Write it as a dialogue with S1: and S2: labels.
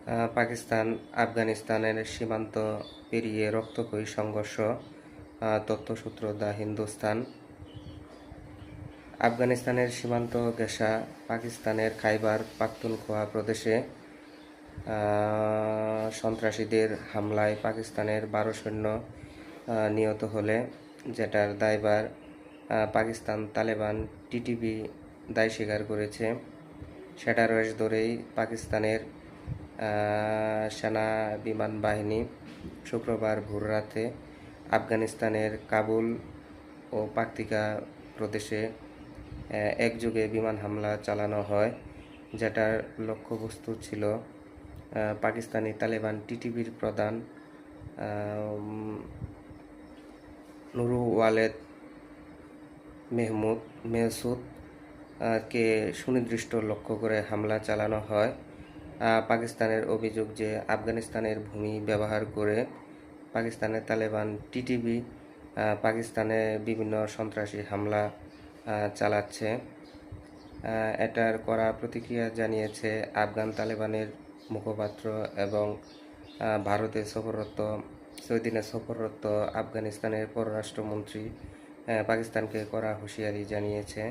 S1: পাকিস্তান আফগানিস্তানের সীমান্ত পেরিয়ে রক্তক্ষয়ী সংঘর্ষ, তথ্যসূত্র দ্য হিন্দুস্তান। আফগানিস্তানের সীমান্ত ঘেঁষা পাকিস্তানের খাইবার পাখতুনখোয়া প্রদেশে সন্ত্রাসীদের হামলায় পাকিস্তানের 12 সৈন্য নিহত হলে যেটার দায়ভার পাকিস্তান তালেবান টিটিপি দায় স্বীকার করেছে। সেটার রেশ ধরেই পাকিস্তানের সেনা বিমান বাহিনী শুক্রবার ভোররাতে আফগানিস্তানের কাবুল ও পাকতিকা প্রদেশে একযোগে বিমান হামলা চালানো হয়, যেটার লক্ষ্যবস্তু ছিল পাকিস্তানি তালেবান টিটিপির প্রধান নুরু ওয়ালেদ মেহসুদ কে সুনির্দিষ্ট লক্ষ্য করে হামলা চালানো হয়। পাকিস্তানের অভিযোগ যে আফগানিস্তানের ভূমি ব্যবহার করে পাকিস্তানের তালেবান টিটিপি পাকিস্তানে বিভিন্ন সন্ত্রাসী হামলা চালাচ্ছে। এটার কড়া প্রতিক্রিয়া জানিয়েছে আফগান তালেবানের মুখপাত্র এবং ভারতে সফররত 6 দিনে সফররত আফগানিস্তানের পররাষ্ট্রমন্ত্রী পাকিস্তানকে কড়া হুঁশিয়ারি জানিয়েছে।